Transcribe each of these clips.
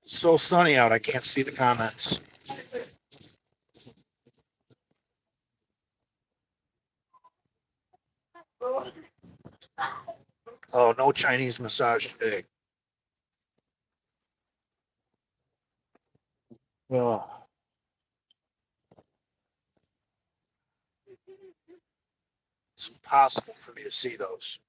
It's so sunny out, I can't see the comments. Oh, no Chinese massage today. Oh. It's impossible for me to see those.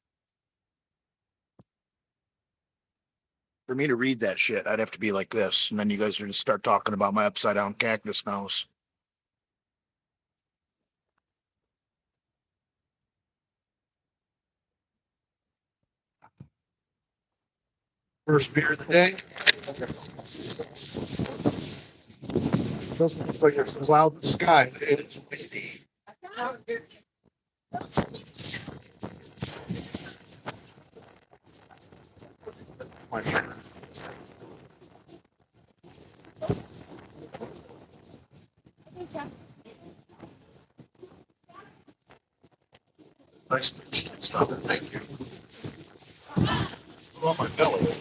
For me to read that shit, I'd have to be like this, and then you guys are just start talking about my upside down cactus nose. First beer of the day. Doesn't look like there's a cloud in the sky, but it is windy. My shirt. Nice pitch. Stop it. Thank you. On my belly.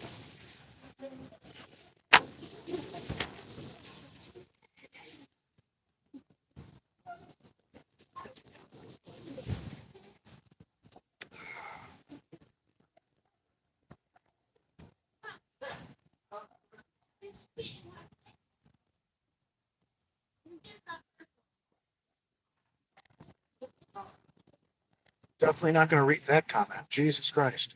Definitely not going to read that comment. Jesus Christ.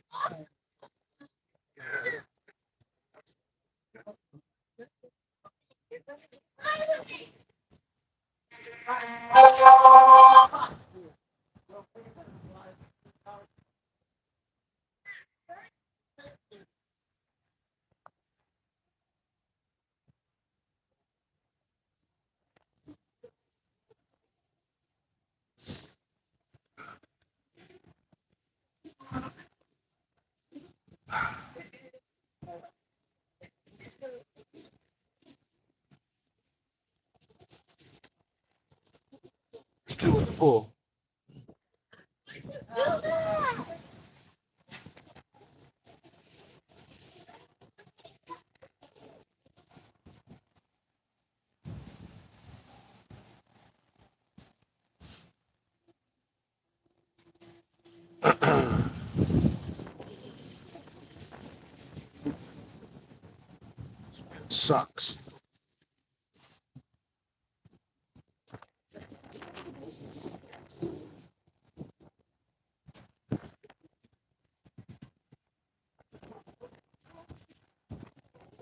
There's two in the pool. It sucks.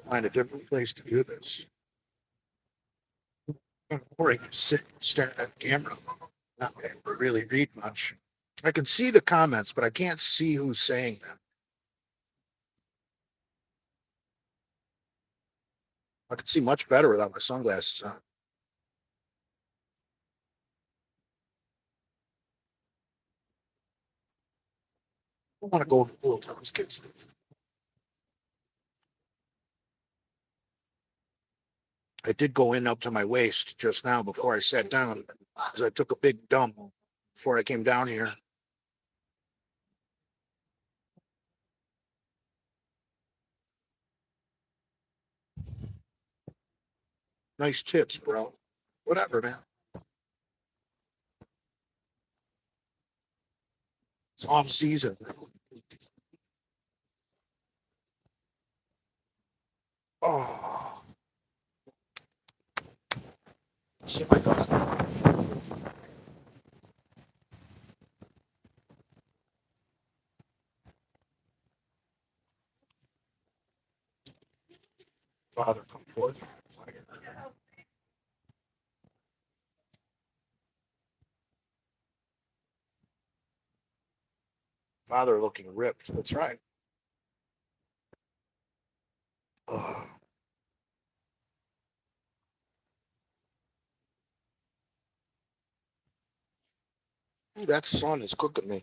Find a different place to do this. Or I can sit and stare at the camera. Not really read much. I can see the comments, but I can't see who's saying them. I can see much better without my sunglasses on. I want to go to the pool till these kids leave. I did go in up to my waist just now before I sat down because I took a big dump before I came down here. Nice tits, bro. Whatever, man. It's off season. Oh, see my God. Father, come forth. Fire. Father looking ripped. That's right. Oh, that sun is cooking me.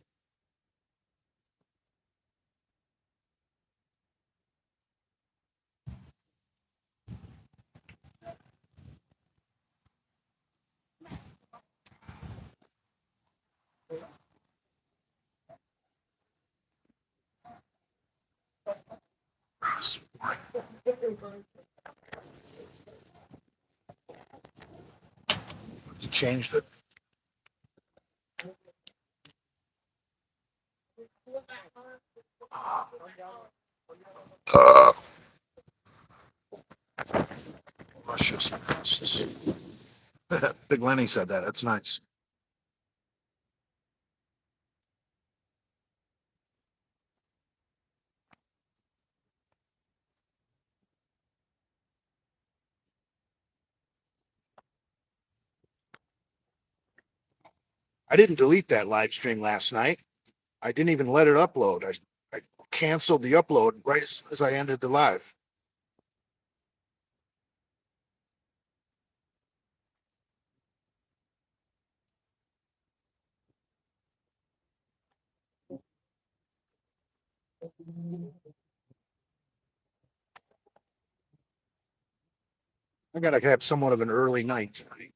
change the. Uh, luscious breasts. Big Lenny said that. That's nice. I didn't delete that live stream last night. I didn't even let it upload. I canceled the upload right as I ended the live. I gotta have somewhat of an early night tonight.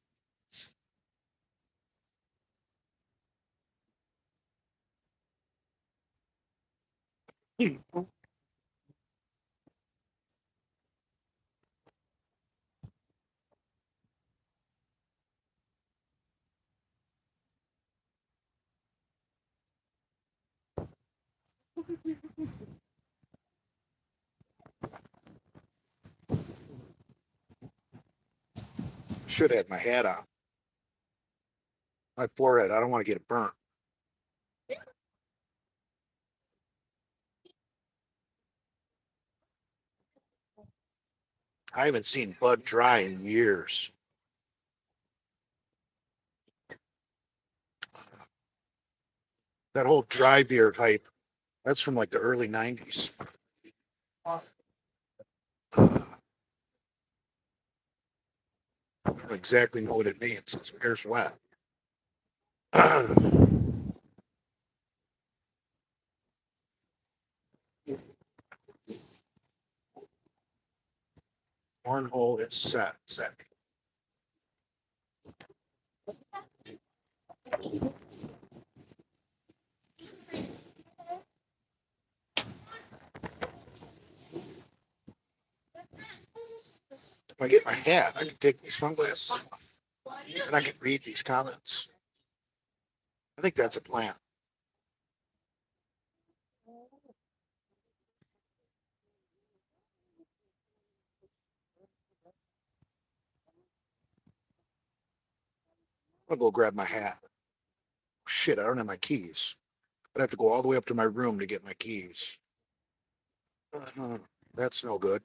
Should have my hat on. My forehead. I don't want to get it burnt. I haven't seen Bud dry in years. That whole dry beer hype, that's from like the early 90s. I don't exactly know what it means. It's beer's wet. Cornhole is set. If I get my hat, I can take my sunglasses off and I can read these comments. I think that's a plan. I'll go grab my hat. Shit, I don't have my keys. I'd have to go all the way up to my room to get my keys. That's no good.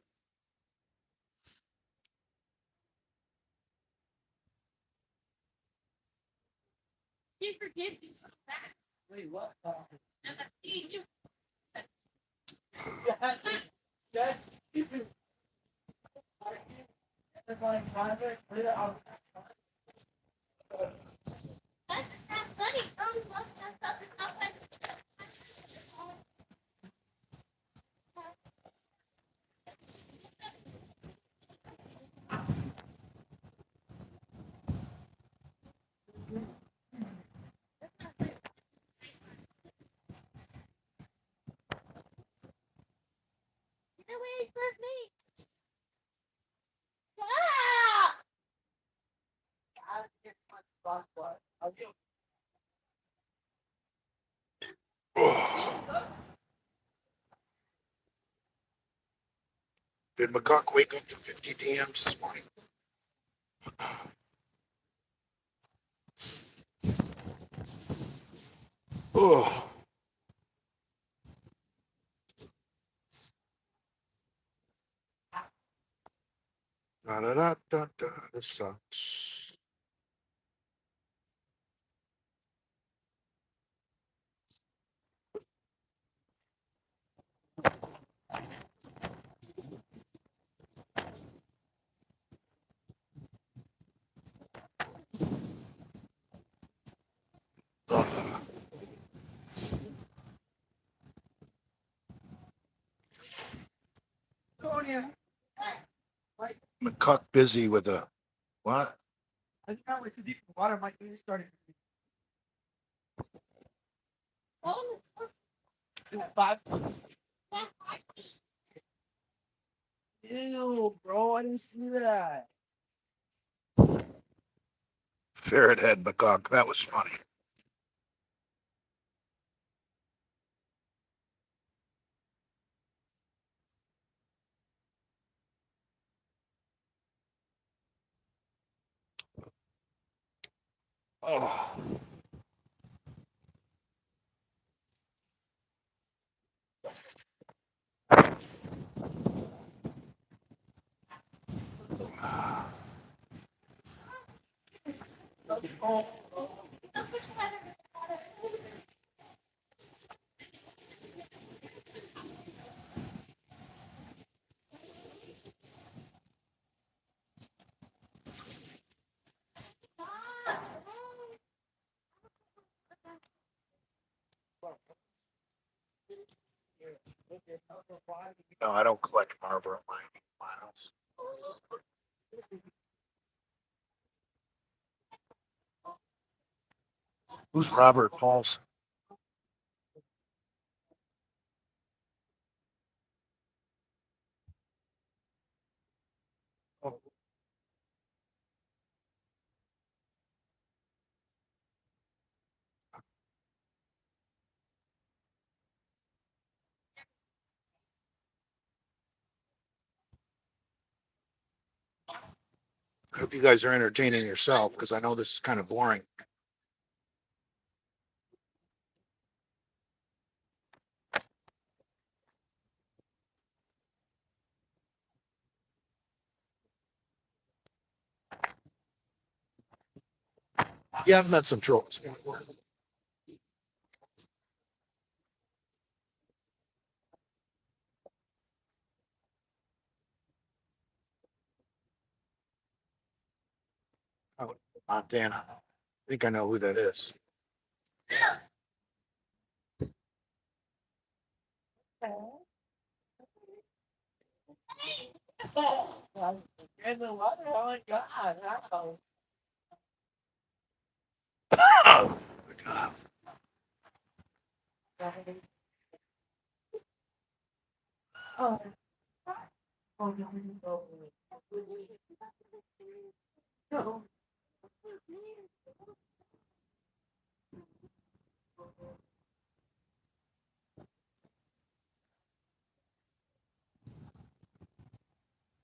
Did McCuck wake up to 50 DMs this morning? Oh, da da da da da. This sucks. Ugh. McCuck busy with a what? Ew, bro, I didn't see that. Ferret head macaque. That was funny. Oh. No, I don't collect Marlboro miles. Who's Robert Paulson? Oh, I hope you guys are entertaining yourself because I know this is kind of boring. Yeah, I've met some trolls before. Oh, Montana. I think I know who that is. Oh, God.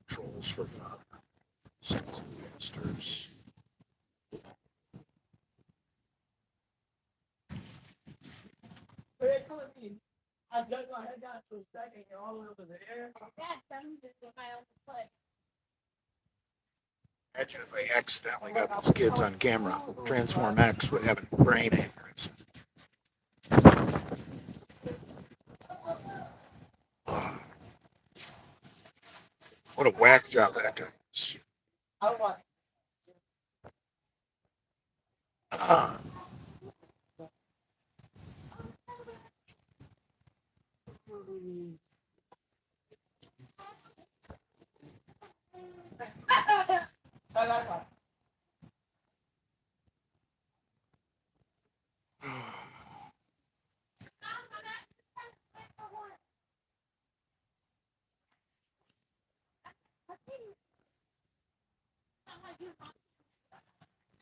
Trolls for fun. Sons of bastards. Imagine if I accidentally got those kids on camera. Transform X would have a brain aneurysm. What a whack job that guy is. Ah,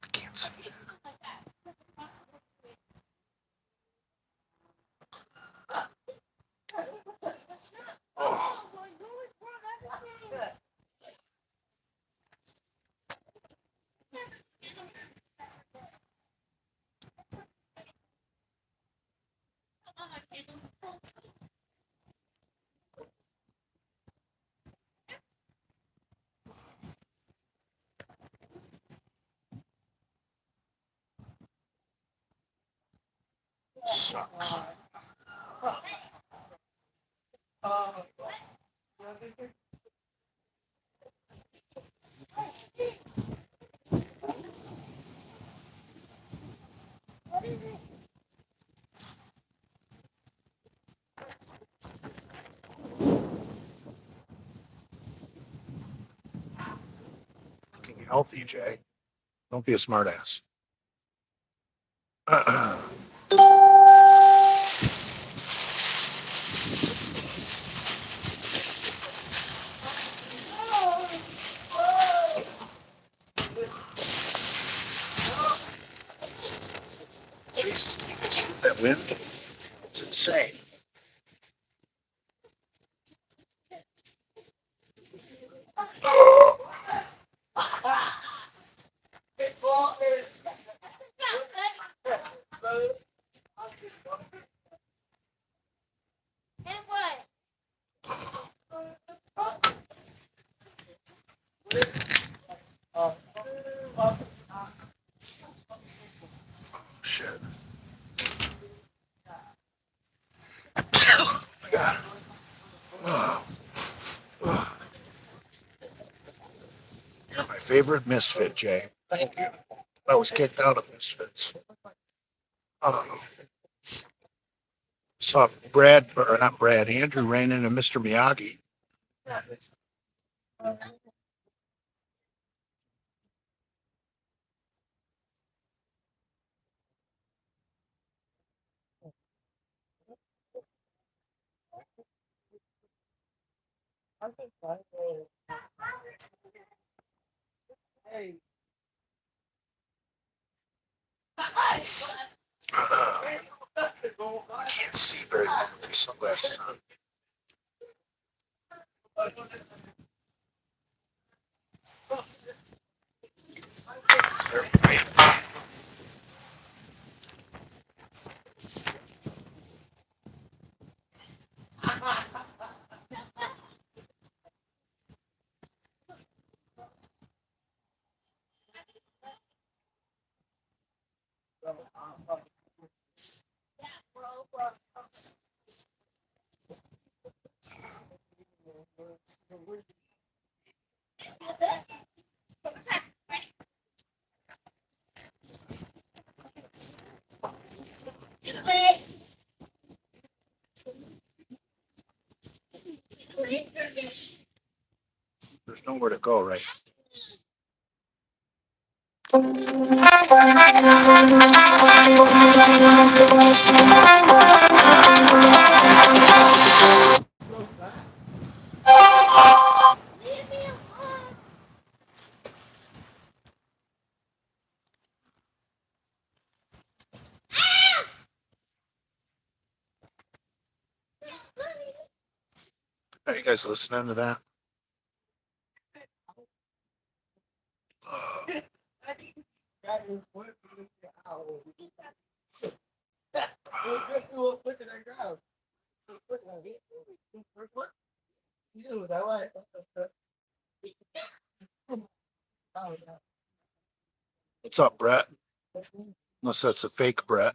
I can't see it. Oh, sucks. Looking healthy, Jay. Don't be a smartass. say. Shit. Oh my God. Oh, oh. You're my favorite misfit, Jay. Thank you. I was kicked out of Misfits. Oh, saw Brad, or not Brad, Andrew ran into Mr. Miyagi. I can't see very well with these sunglasses on. They're bright. There's nowhere to go, right? Are you guys listening to that? Uh, what's up, Brett? Unless that's a fake Brett.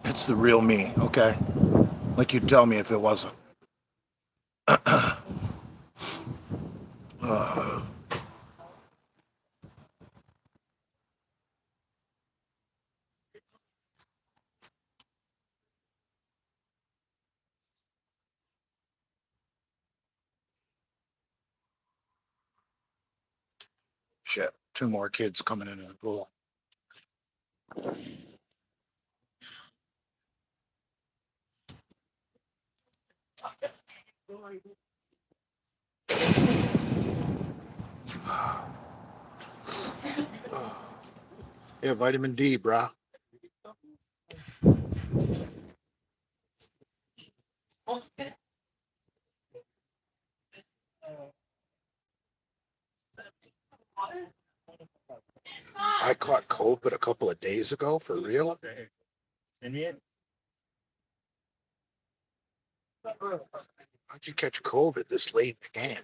It's the real me, okay? Like you'd tell me if it wasn't. uh, shit. Two more kids coming into the pool. Yeah, vitamin D, brah. I caught COVID a couple of days ago, for real. How'd you catch COVID this late in the game?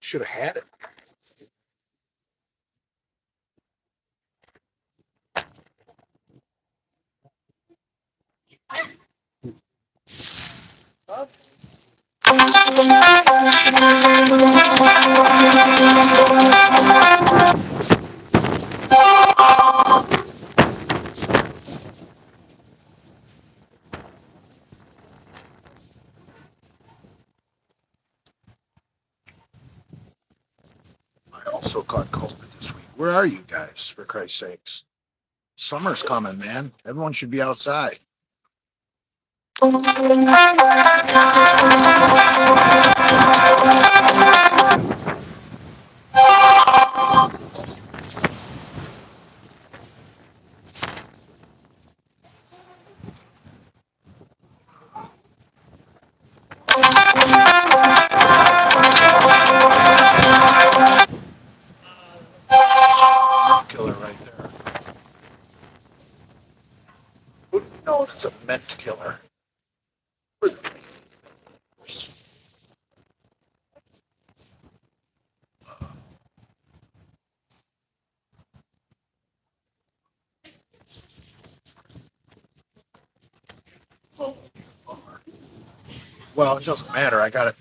Should have had it. I also caught COVID this week. Where are you guys, for Christ's sakes? Summer's coming, man. Everyone should be outside. Killer right there. Who knows it's a mint killer? Well, it doesn't matter. I got it.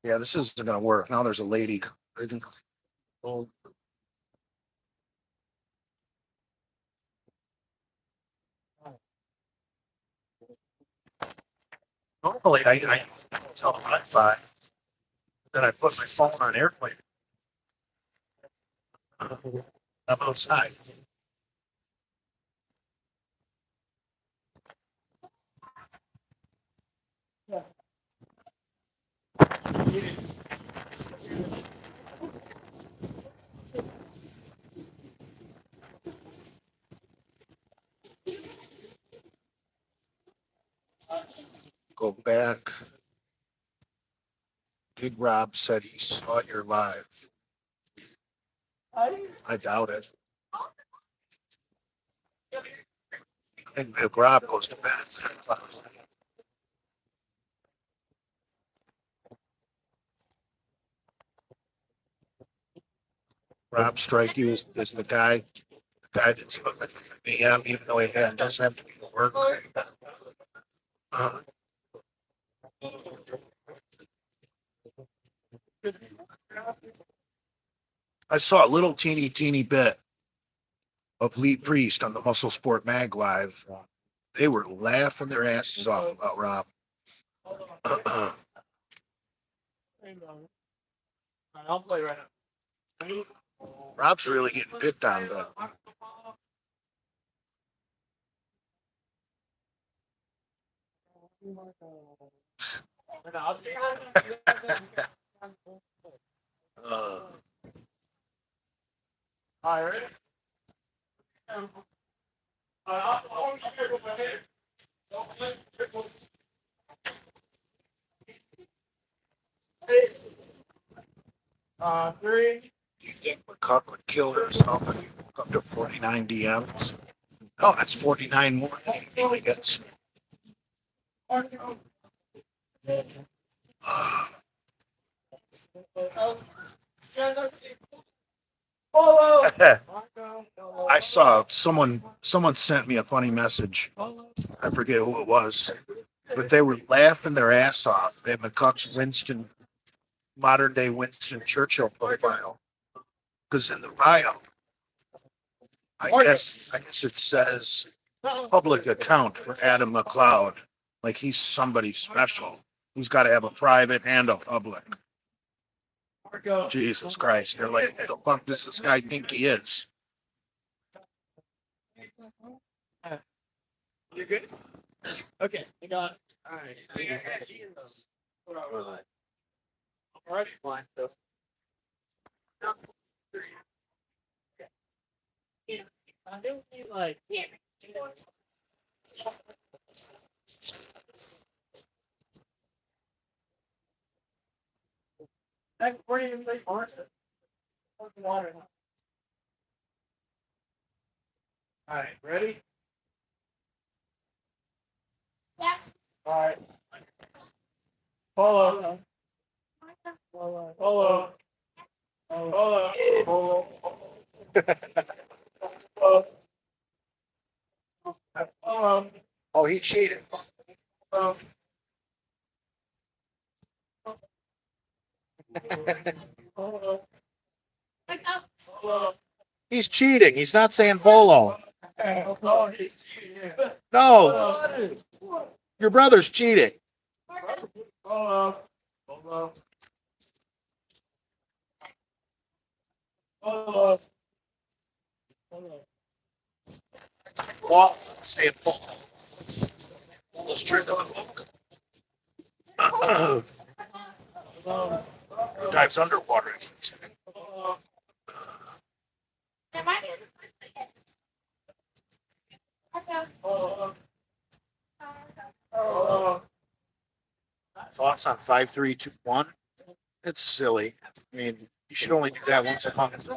Yeah, this isn't going to work. Now there's a lady. Normally, I tell Wi-Fi. Then I put my phone on airplane. I'm outside. Go back. Big Rob said he saw your live. I doubt it. And Big Rob goes to bed at 7 o'clock. Rob Strike is the guy that's with PM, even though he doesn't have to be to work. Uh, I saw a little teeny bit of Lee Priest on the Muscle Sport Mag Live. They were laughing their asses off about Rob. I'll play right now. Rob's really getting picked on, but uh, all right. Three. Do you think McCuck would kill himself if he woke up to 49 DMs? Oh, that's 49 more than he usually gets. I saw someone sent me a funny message. I forget who it was, but they were laughing their ass off at McCuck's modern day Winston Churchill profile. Because in the bio, I guess it says public account for Adam McLeod. Like he's somebody special. He's got to have a private and a public. Jesus Christ. They're like, what the fuck does this guy think he is? You good? Okay, I got it. All right. All right, fine. I don't feel like. Where do you think Martha? Water. All right, ready? Yeah. All right. Follow. Follow. Follow. Follow. Follow. Oh, he cheated. He's cheating. He's not saying bolo. No, your brother's cheating. Well, stay at full. Let's drink on the book. Dives underwater, I should say. Thoughts on 5-3-2-1? It's silly. I mean, you should only do that once a month.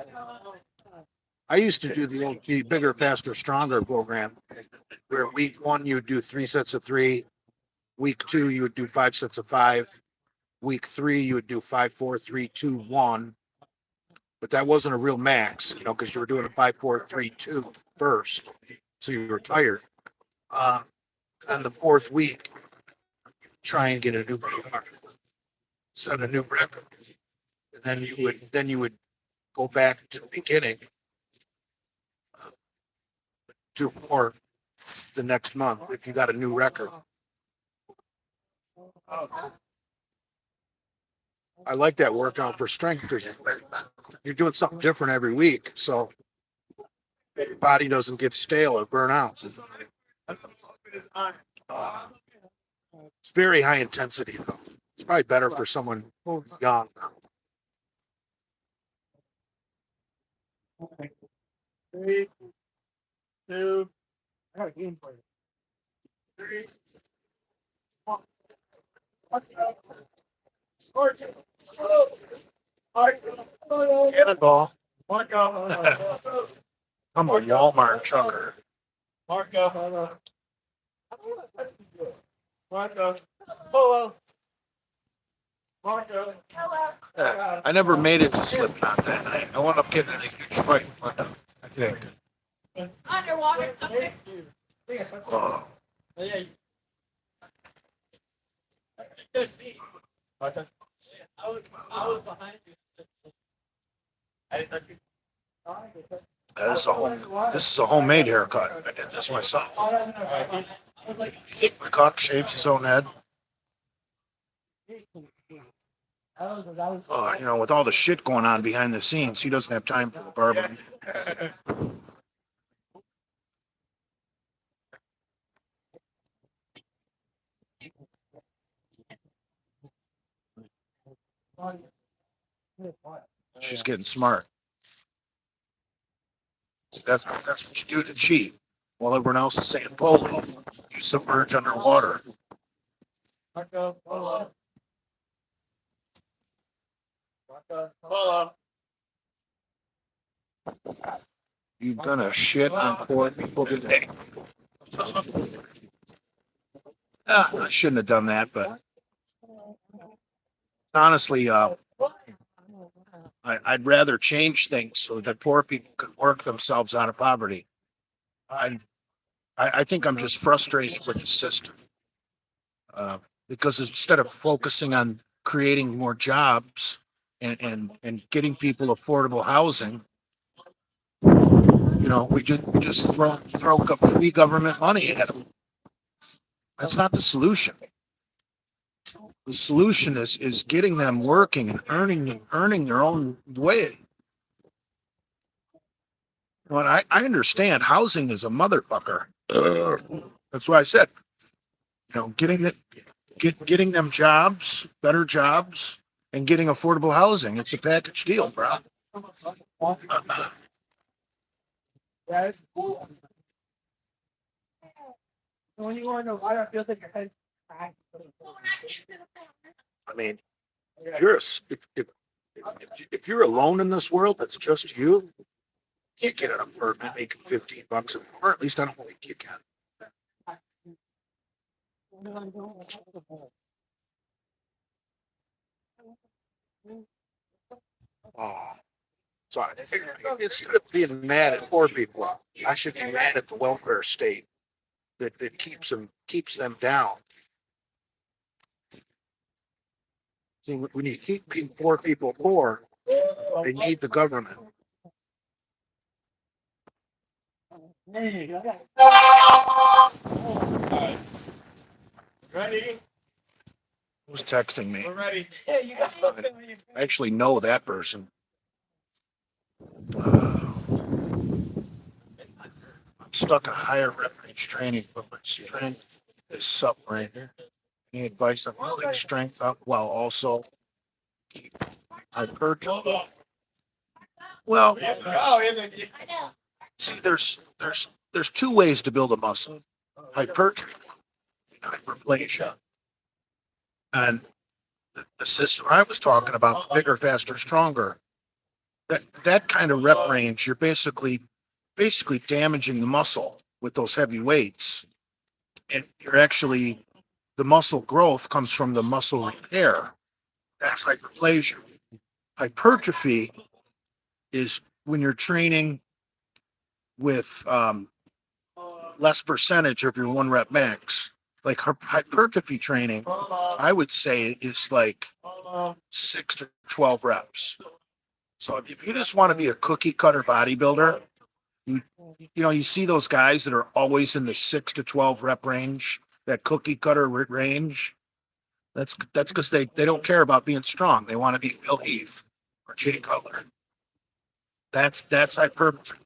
I used to do the old bigger, faster, stronger program, where week one you would do 3 sets of three, week two you would do 5 sets of five, week three you would do 5-4-3-2-1. But that wasn't a real max, because you were doing a 5-4-3-2 first, so you were tired. On the fourth week, try and get a new PR, set a new record. And then you would go back to the beginning, do more the next month if you got a new record. I like that workout for strength because you're doing something different every week, so your body doesn't get stale or burn out. It's very high intensity, though. It's probably better for someone young. Okay. 3, 2. I got a game for you. 3. Cannonball. I'm a Walmart trucker. Marco. I never made it to Slipknot that night. I wound up getting in a huge fight with Linda, I think. Underwater. Oh. I was behind you. This is a homemade haircut. I did this myself. You think McCock shaves his own head? With all the shit going on behind the scenes, he doesn't have time for the barber. She's getting smart. That's what you do to cheat. While everyone else is saying polo, you submerge underwater. You gonna shit on poor people today? I shouldn't have done that, but honestly, I'd rather change things so that poor people can work themselves out of poverty. I think I'm just frustrated with the system, because instead of focusing on creating more jobs and getting people affordable housing, we just throw free government money at them. That's not the solution. The solution is getting them working and earning their own way. Well, I understand housing is a motherfucker. That's why I said, getting them jobs, better jobs, and getting affordable housing. It's a package deal, bro. When you want to know why I feel like your head's cracked. I mean, if you're alone in this world, that's just you. You can't get an apartment making $15 an hour. At least I don't think you can. Oh. So I figured instead of being mad at poor people, I should be mad at the welfare state that keeps them down. See, when you keep poor people poor, they need the government. Ready? Who's texting me? We're ready. I actually know that person. I'm stuck in higher rep range training, but my strength is suffering. Any advice on building strength up while also keep hypertrophy? Well, see, there's two ways to build a muscle: hypertrophy and hyperplasia. And the system I was talking about, bigger, faster, stronger. That kind of rep range, you're basically damaging the muscle with those heavy weights, and you're actually the muscle growth comes from the muscle repair. That's hyperplasia. Hypertrophy is when you're training with less percentage of your one rep max. Like hypertrophy training, I would say is like 6 to 12 reps. So if you just want to be a cookie cutter bodybuilder, you see those guys that are always in the 6 to 12 rep range, that cookie cutter range. That's because they don't care about being strong. They want to be Phil Heath or Jay Cutler. That's hypertrophy.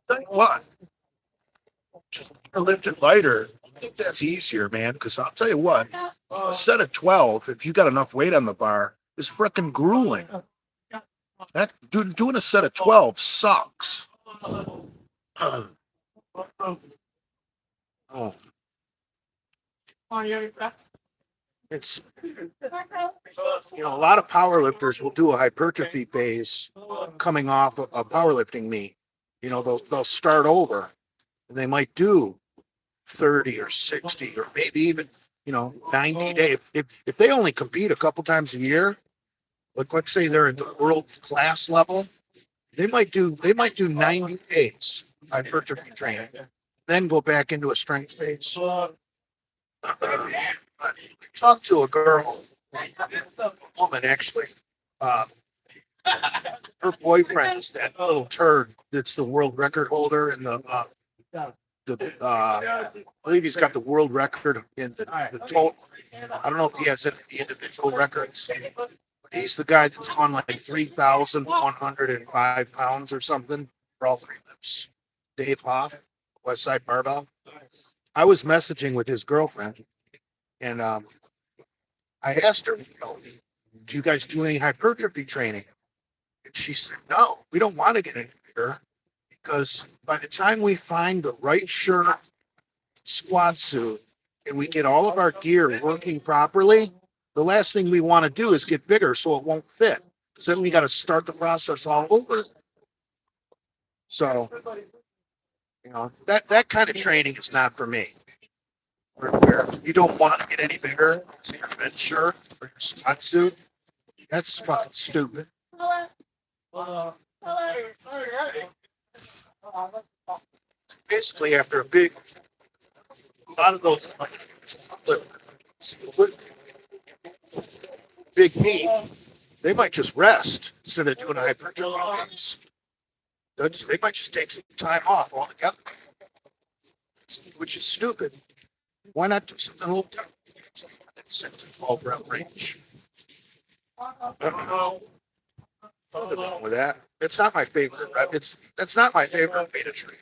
Tell you what, just lift it lighter. I think that's easier, man. Because I'll tell you what, a set of 12, if you got enough weight on the bar, is freaking grueling. That doing a set of 12 sucks. Oh. It's a lot of powerlifters will do a hypertrophy phase coming off a powerlifting meet. They'll start over and they might do 30 or 60 or maybe even 90 days. If they only compete a couple times a year, like let's say they're at the world class level, they might do 90 days hypertrophy training, then go back into a strength phase. I talked to a girl, a woman actually. Uh, Her boyfriend is that little turd that's the world record holder in I believe he's got the world record in the total. I don't know if he has any the individual records. But he's the guy that's gone like 3,105 pounds or something for all three lifts. Dave Hoff, West Side Barbell. I was messaging with his girlfriend, and I asked her, do you guys do any hypertrophy training? And she said, no, we don't want to get any bigger because by the time we find the right shirt, squat suit, and we get all of our gear working properly, the last thing we want to do is get bigger so it won't fit. Because then we got to start the process all over. So, that kind of training is not for me. Where you don't want to get any bigger, so your bench shirt or your squat suit, that's fucking stupid. Basically, after a lot of those big meat, they might just rest instead of doing a hypertrophy phase. They might just take some time off altogether, which is stupid. Why not do something a little different? That's 6 to 12 rep range. Nothing wrong with that. It's not my favorite. That's not my favorite way to train.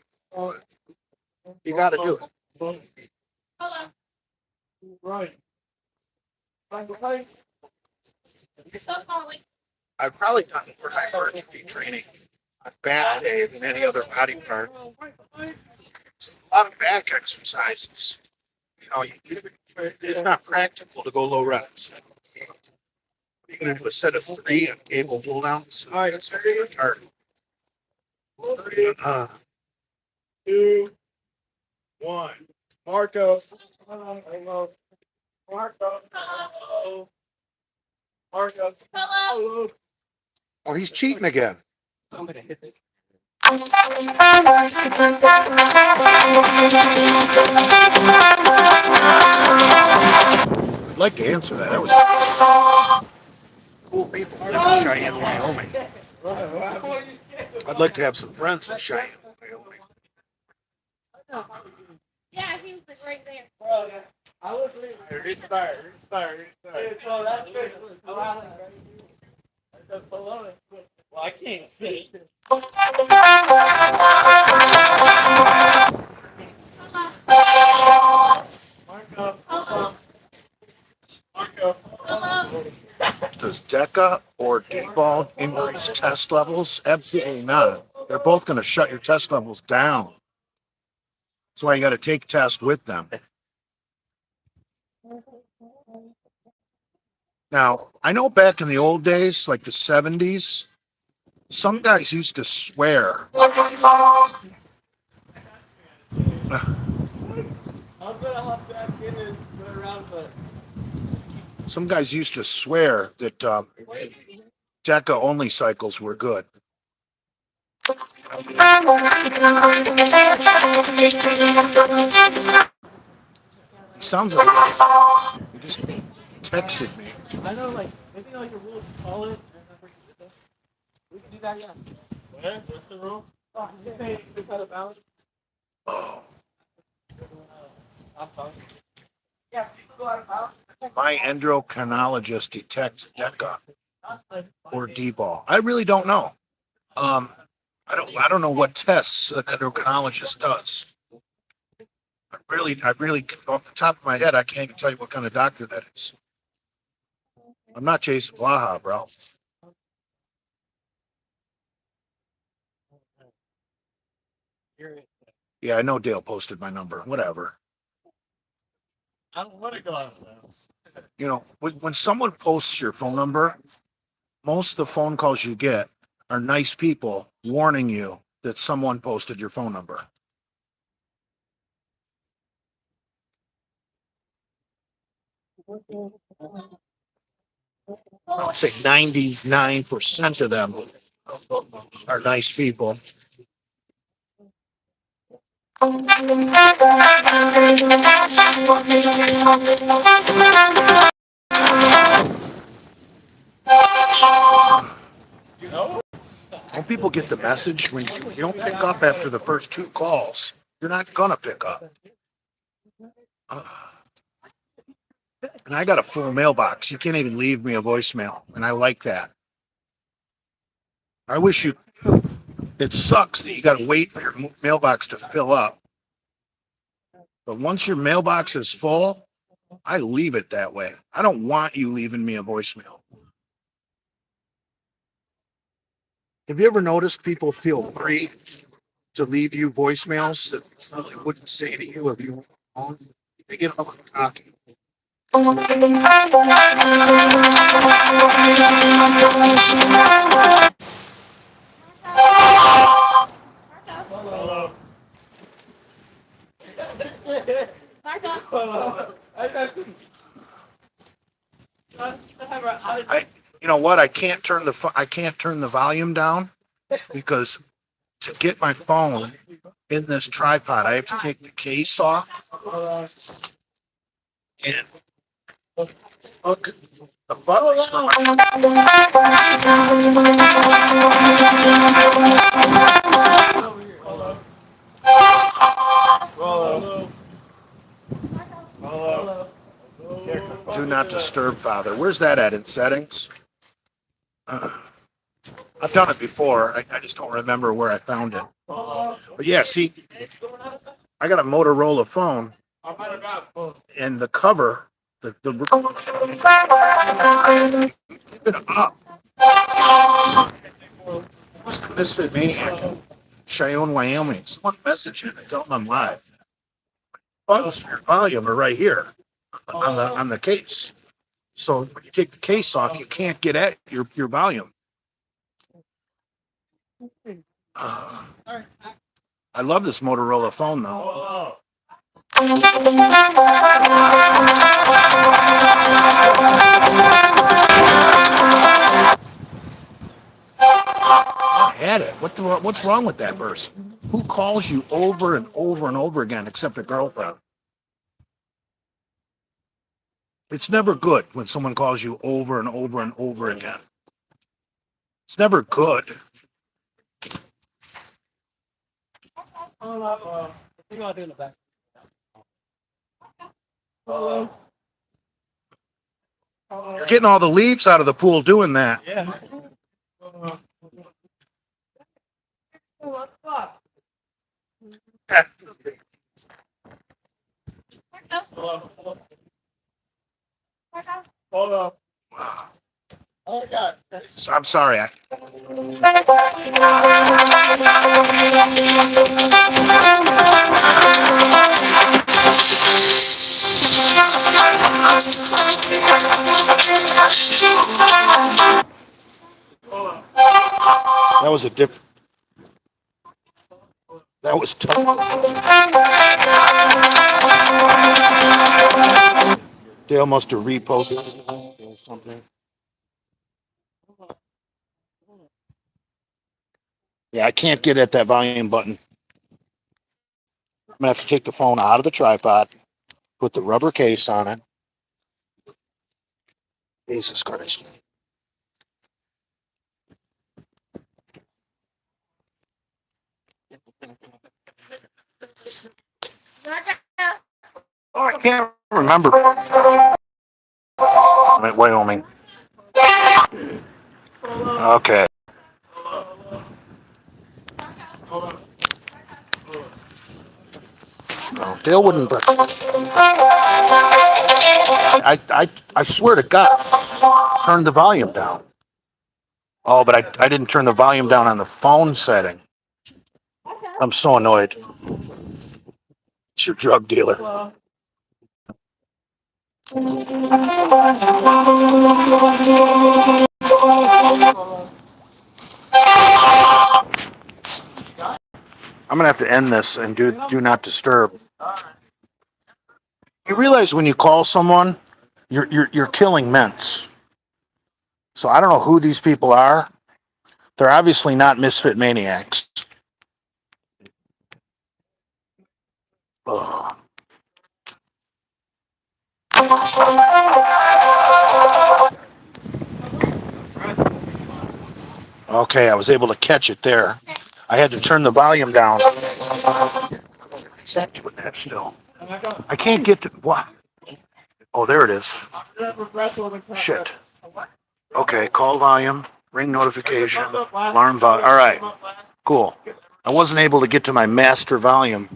You got to do it. Right. I've probably done more hypertrophy training on back day than any other body part. It's a lot of back exercises. It's not practical to go low reps. You're going to do a set of 3 on cable pull downs. All right, that's very retarded. 2, 1. Marco. Marco. Marco. Hello. Oh, he's cheating again. I'm going to hit this. I'd like to answer that. That was cool people in Cheyenne, Wyoming. I'd like to have some friends in Cheyenne, Wyoming. Yeah, he was right there. Restart. I can't see. Marco. Hello. Marco. Hello. Does DECA or DBAL increase test levels? Absolutely not. They're both going to shut your test levels down. That's why you got to take tests with them. Now, I know back in the old days, like the 70s, some guys used to swear. I was gonna help that kid and run around, but Some guys used to swear that DECA only cycles were good. He sounds like he just texted me. I know, like, maybe like a rule to call it. We can do that, yeah. Where? What's the rule? Oh, you say it's out of bounds? Oh, I'm sorry. Yeah, people go out of bounds. my endocrinologist detects DECA or DBAL. I really don't know. I don't know what tests an endocrinologist does. I really, off the top of my head, I can't even tell you what kind of doctor that is. I'm not Jason Blaha, bro. Yeah, I know Dale posted my number. Whatever. I don't want to go out of bounds. You know, when someone posts your phone number, most of the phone calls you get are nice people warning you that someone posted your phone number. I would say 99% of them are nice people. You know? Don't people get the message when you don't pick up after the first two calls? You're not gonna pick up. And I got a full mailbox. You can't even leave me a voicemail, and I like that. I wish you. It sucks that you got to wait for your mailbox to fill up. But once your mailbox is full, I leave it that way. I don't want you leaving me a voicemail. Have you ever noticed people feel free to leave you voicemails that they wouldn't say to you if you were on? They get all cocky. Hello. Marco. Hello. You know what? I can't turn the volume down because to get my phone in this tripod, I have to take the case off and look the buttons for my. Hello. Hello. Hello. Do not disturb, Father. Where's that at in settings? I've done it before. I just don't remember where I found it. But yeah, see, I got a Motorola phone, and the cover, leave it up. Who's the Misfit Maniac in Cheyenne, Wyoming? Someone message him and tell him I'm live. Buttons for your volume are right here on the case. So when you take the case off, you can't get at your volume. I love this Motorola phone though. I had it. What's wrong with that person? Who calls you over and over and over again except a girlfriend? It's never good when someone calls you over and over and over again. It's never good. Hello. What do I do in the back? Hello. You're getting all the leaves out of the pool doing that. Yeah. What the fuck? Hold on. Oh my God. I'm sorry. That was a different. That was tough. Dale must have reposted or something. Yeah, I can't get at that volume button. I'm gonna have to take the phone out of the tripod, put the rubber case on it. Jesus Christ. Oh, I can't remember. I'm at Wyoming. Okay. No, Dale wouldn't. But I swear to God, turn the volume down. Oh, but I didn't turn the volume down on the phone setting. I'm so annoyed. It's your drug dealer. I'm gonna have to end this and do not disturb. You realize when you call someone, you're killing mints. So I don't know who these people are. They're obviously not misfit maniacs. Ugh. Okay, I was able to catch it there. I had to turn the volume down. Is that doing that still? I can't get to what? Oh, there it is. Shit. Okay, call volume, ring notification, alarm volume. All right, cool. I wasn't able to get to my master volume.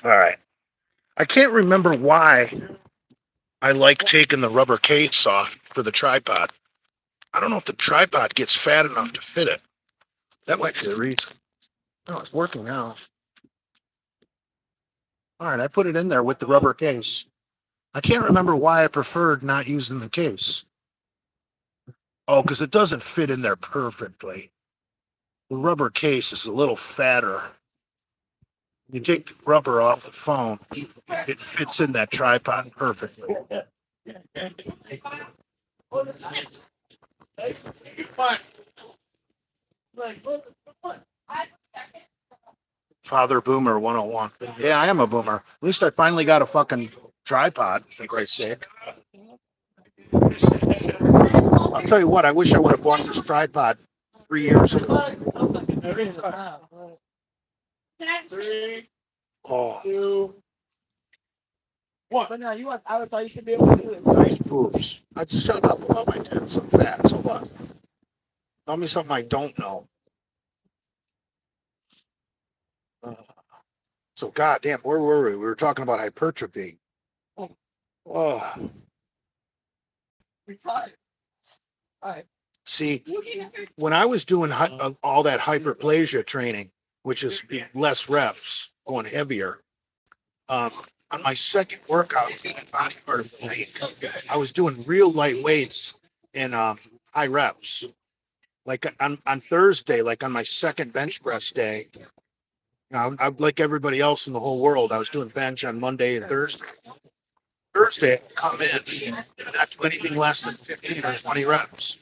All right. I can't remember why I like taking the rubber case off for the tripod. I don't know if the tripod gets fat enough to fit it. That might be the reason. Oh, it's working now. All right, I put it in there with the rubber case. I can't remember why I preferred not using the case. Oh, because it doesn't fit in there perfectly. The rubber case is a little fatter. You take the rubber off the phone, it fits in that tripod perfectly. Father Boomer 101. Yeah, I am a boomer. At least I finally got a fucking tripod, for Christ's sake. I'll tell you what, I wish I would have bought this tripod 3 years ago. Oh. 2, 1. But no, I thought you should be able to do it. Nice boobs. I'd shut up about my tits. I'm fat. So what? Tell me something I don't know. So goddamn, where were we? We were talking about hypertrophy. Oh. See, when I was doing all that hyperplasia training, which is less reps, going heavier, on my second workout for my body part of the week, I was doing real light weights and high reps. Like on Thursday, like on my second bench press day, I'm like everybody else in the whole world. I was doing bench on Monday and Thursday. Thursday, I'd come in and not do anything less than 15 or 20 reps.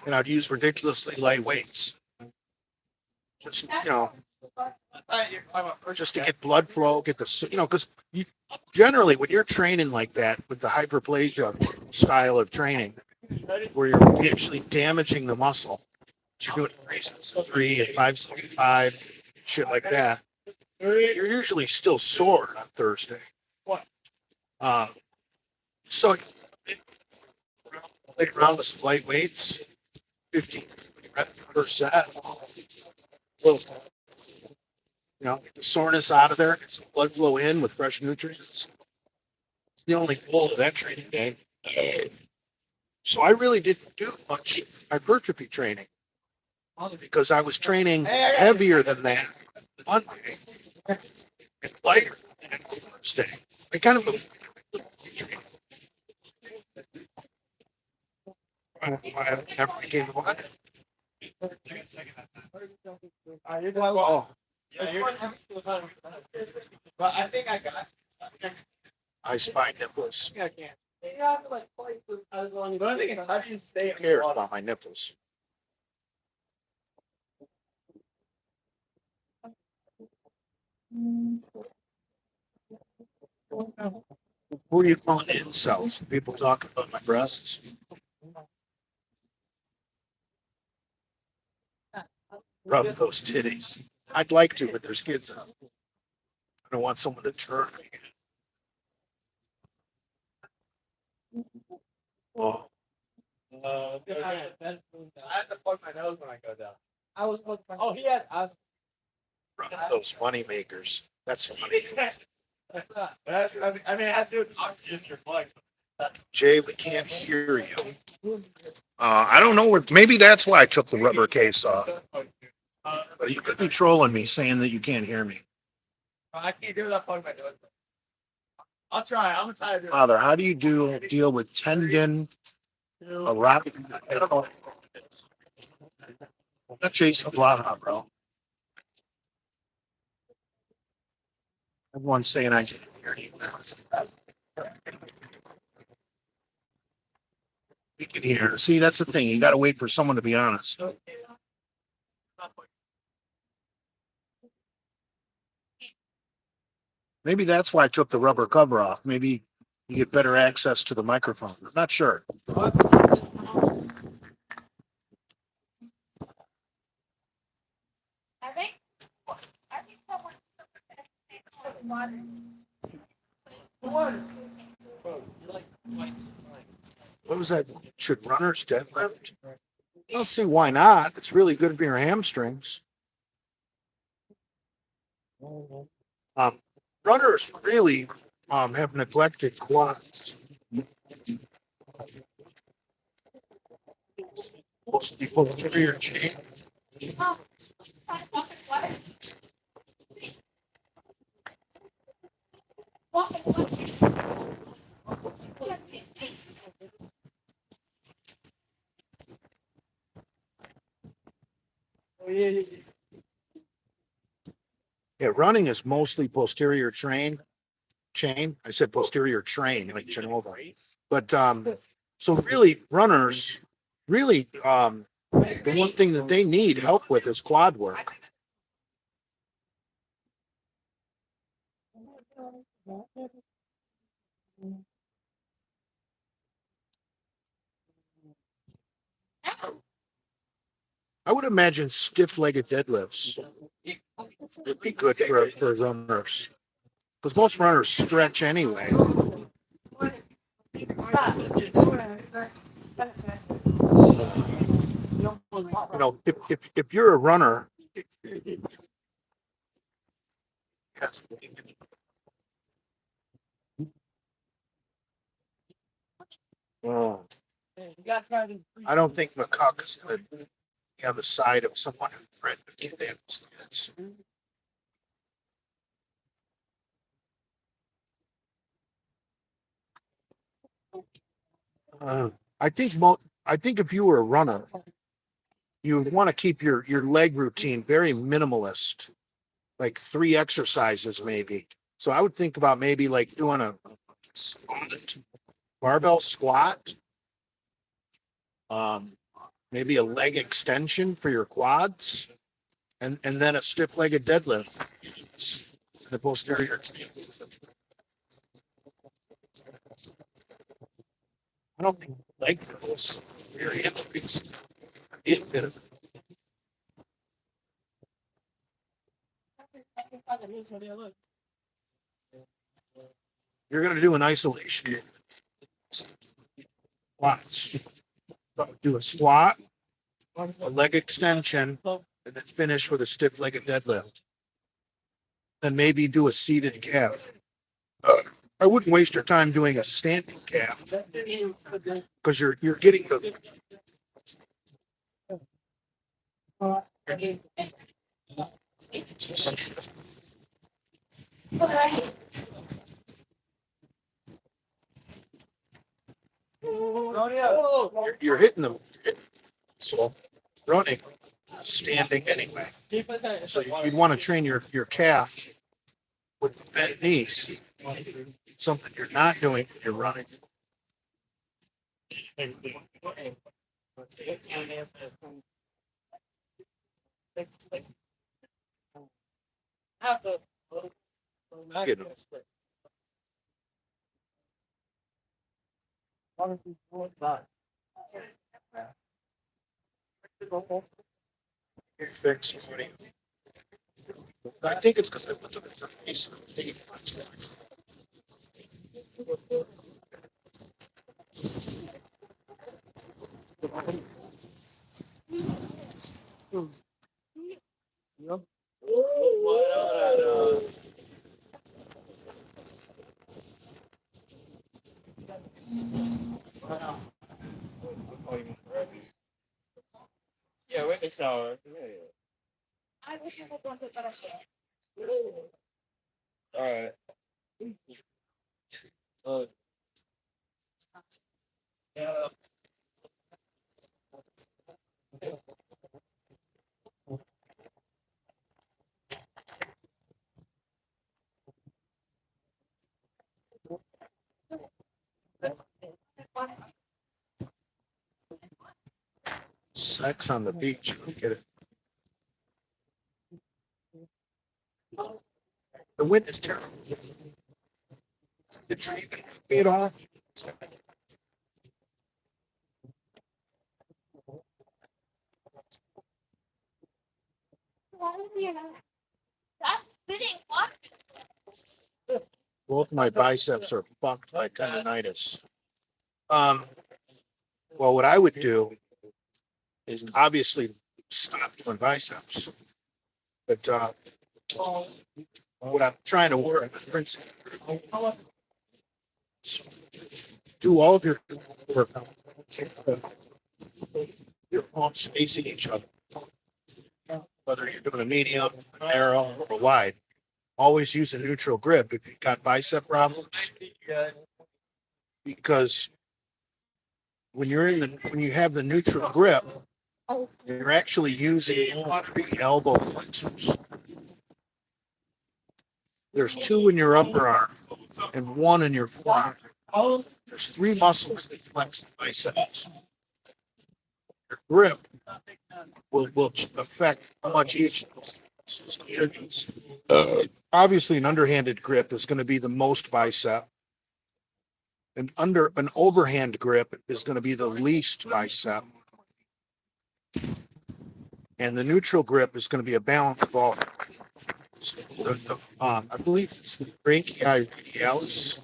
And I'd use ridiculously light weights. Just, just to get blood flow, get the, because generally when you're training like that with the hyperplasia style of training, where you're actually damaging the muscle, you're doing 3 sets of 3 and 5 sets of 5, shit like that, you're usually still sore on Thursday. So, play around with some light weights, 15% well, get the soreness out of there, get some blood flow in with fresh nutrients. It's the only goal of that training day. So I really didn't do much hypertrophy training because I was training heavier than that Monday and lighter than that on Thursday. I kind of training. I never became one. Oh, But I think I got. I spy nipples. I can't. But I think it's how do you stay Who cares about my nipples? Who are you calling incels? People talking about my breasts? Rub those titties. I'd like to, but there's kids out. I don't want someone to turn me. Oh, I have to plug my nose when I go down. I was supposed to. Oh, he had. rub those money makers. That's funny. I mean, it has to do with oxygen in your blood. Jay, we can't hear you. I don't know where. Maybe that's why I took the rubber case off. But you could be trolling me, saying that you can't hear me. I can't do that. Plug my nose. I'll try. I'm gonna try to do it. Father, how do you deal with tendon, a rock? Not Jason Blaha, bro. Everyone's saying I can't hear you. You can hear. See, that's the thing. You got to wait for someone to be honest. Maybe that's why I took the rubber cover off. Maybe you get better access to the microphone. I'm not sure. I think someone water. What was that? Should runners deadlift? I don't see why not. It's really good for your hamstrings. Runners really have neglected quads. Most people carry your chain. Yeah, running is mostly posterior chain. I said posterior train, like Genova. But so really, runners really the one thing that they need help with is quad work. I would imagine stiff-legged deadlifts would be good for runners because most runners stretch anyway. If you're a runner, I don't think McCuck is going to be on the side of someone who threatened to kidnap his kids. I think if you were a runner, you would want to keep your leg routine very minimalist, like 3 exercises maybe. So I would think about maybe like doing a squat, barbell squat, maybe a leg extension for your quads, and then a stiff-legged deadlift, the posterior. I don't think leg curls very hamstrings. You're going to do an isolation. Squats. Do a squat, a leg extension, and then finish with a stiff legged deadlift. Then maybe do a seated calf. I wouldn't waste your time doing a standing calf because you're getting the you're hitting them so running standing anyway. So you'd want to train your calf with the bent knees. Something you're not doing when you're running. Get 'em. Fix, buddy. I think it's because I put them in their face. Yeah, wait a shower. I wish I had one to better share. All right. Yeah. Sex on the beach. Get it. The wind is terrible. The tree beat off. That's spitting water. Both my biceps are fucked by tendonitis. Well, what I would do is obviously stop doing biceps, but what I'm trying to work with Prince, do all of your work, your palms facing each other, whether you're doing a medium, a narrow, or a wide. Always use a neutral grip if you've got bicep problems, because when you have the neutral grip, you're actually using all three elbow flexors. There's two in your upper arm and one in your forearm. There's three muscles that flex the biceps. Your grip will affect how much each of those muscles contributes. Obviously, an underhanded grip is going to be the most bicep. And an overhand grip is going to be the least bicep. And the neutral grip is going to be a balance of all three. I believe it's the brachii radialis.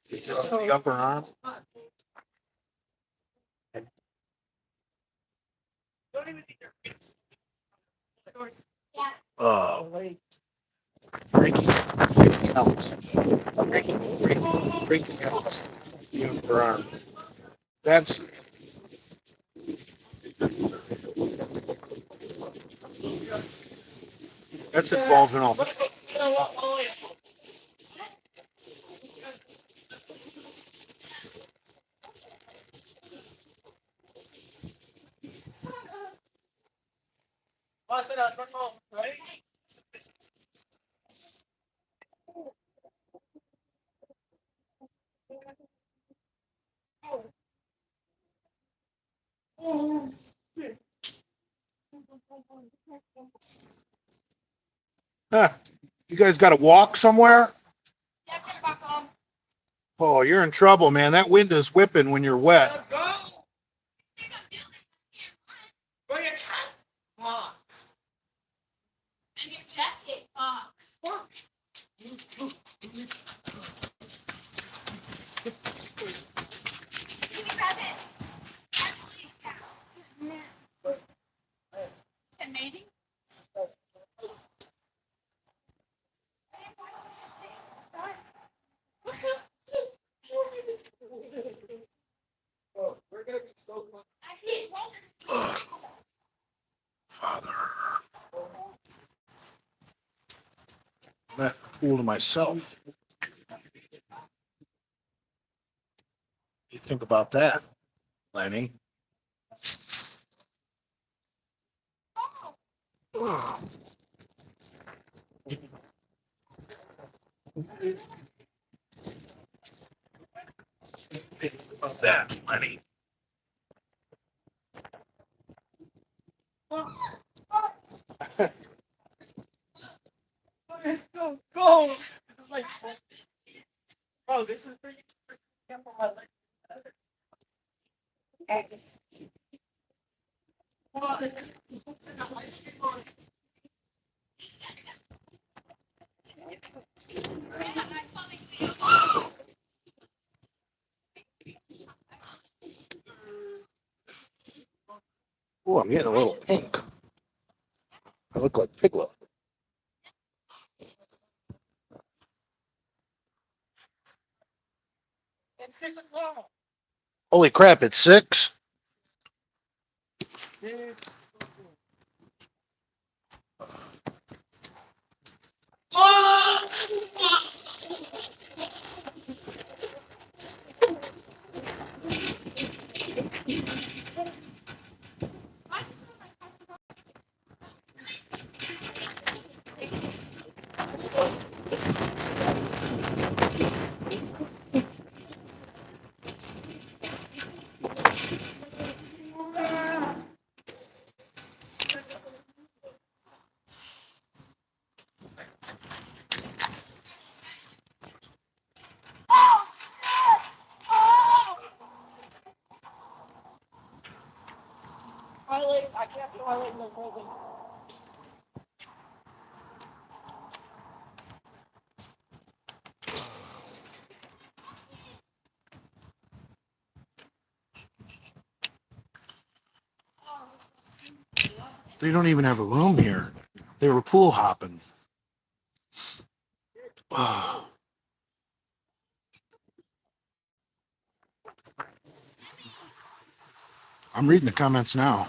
It's the upper arm. Brachialis. Brachialis. The upper arm. That's involved in all. Huh. You guys got to walk somewhere? Oh, you're in trouble, man. That wind is whipping when you're wet. And your jacket box. Can you grab it? Actually, yeah. Ugh. Father. I'm at the pool to myself. You think about that, Lenny? Ugh. Think about that, Lenny. Go, go. This is like, bro, this is pretty for my leg. Oh, I'm getting a little pink. I look like Piglet. It's 6 o'clock. Holy crap, it's 6? Dude. My leg, I can't feel my leg in the cold. They don't even have a room here. They were pool hopping. Ugh. I'm reading the comments now.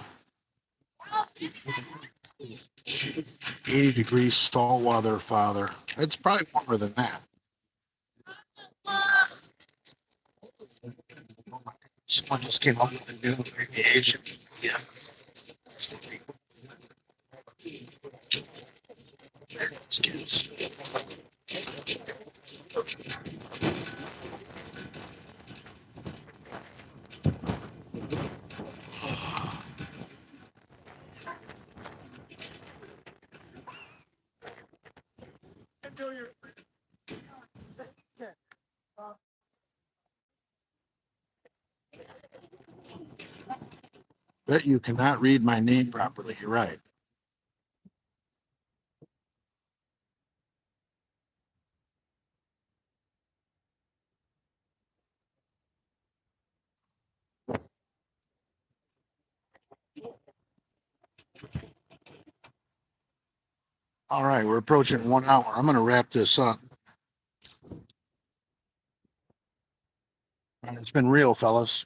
80 degrees stall weather, father. It's probably warmer than that. Someone just came up with a new abbreviation. Yeah. Kids. Bet you cannot read my name properly. You're right. All right, we're approaching 1 hour. I'm going to wrap this up. And it's been real, fellas.